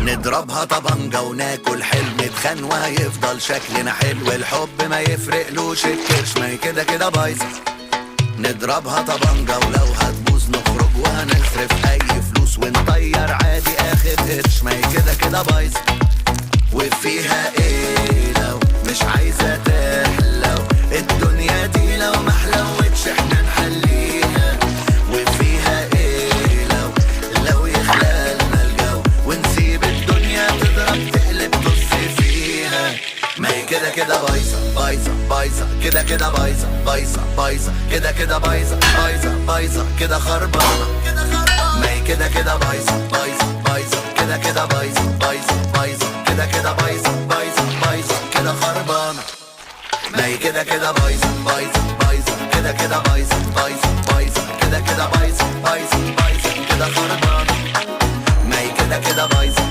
نضربها طبنجة وناكل حلم، نتخان وهيفضل شكلنا حلو، الحب ما يفرقلوش الكرش، ما هي كده كده بايظة. نضربها طبنجة ولو هتبوظ نخرج وهنصرف اي فلوس ونطير عادي اخر قرش، ما هي كده كده بايظة. وفيها ايه لو مش عايزة تحلو الدنيا دي، لو محلوتش احنا نحليها. وفيها ايه لو يخلالنا الجو ونسيب الدنيا تضرب تقلب نص فيها، ما هي كده كده بايظة بايظة بايظة، كده كده بايظة بايظة بايظة، كده كده بايظة بايظة بايظة، كده خربانة. ما هي كده كده بايظة بايظة بايظة، كده كده بايظة بايظة بايظة، كده كده بايظة بايظة بايظة، كده خربانة. ما هي كده كده بايظة بايظة بايظة، كده كده بايظة بايظة بايظة، كده كده بايظة بايظة بايظة، كده خربانة. ما هي كده كده بايظة.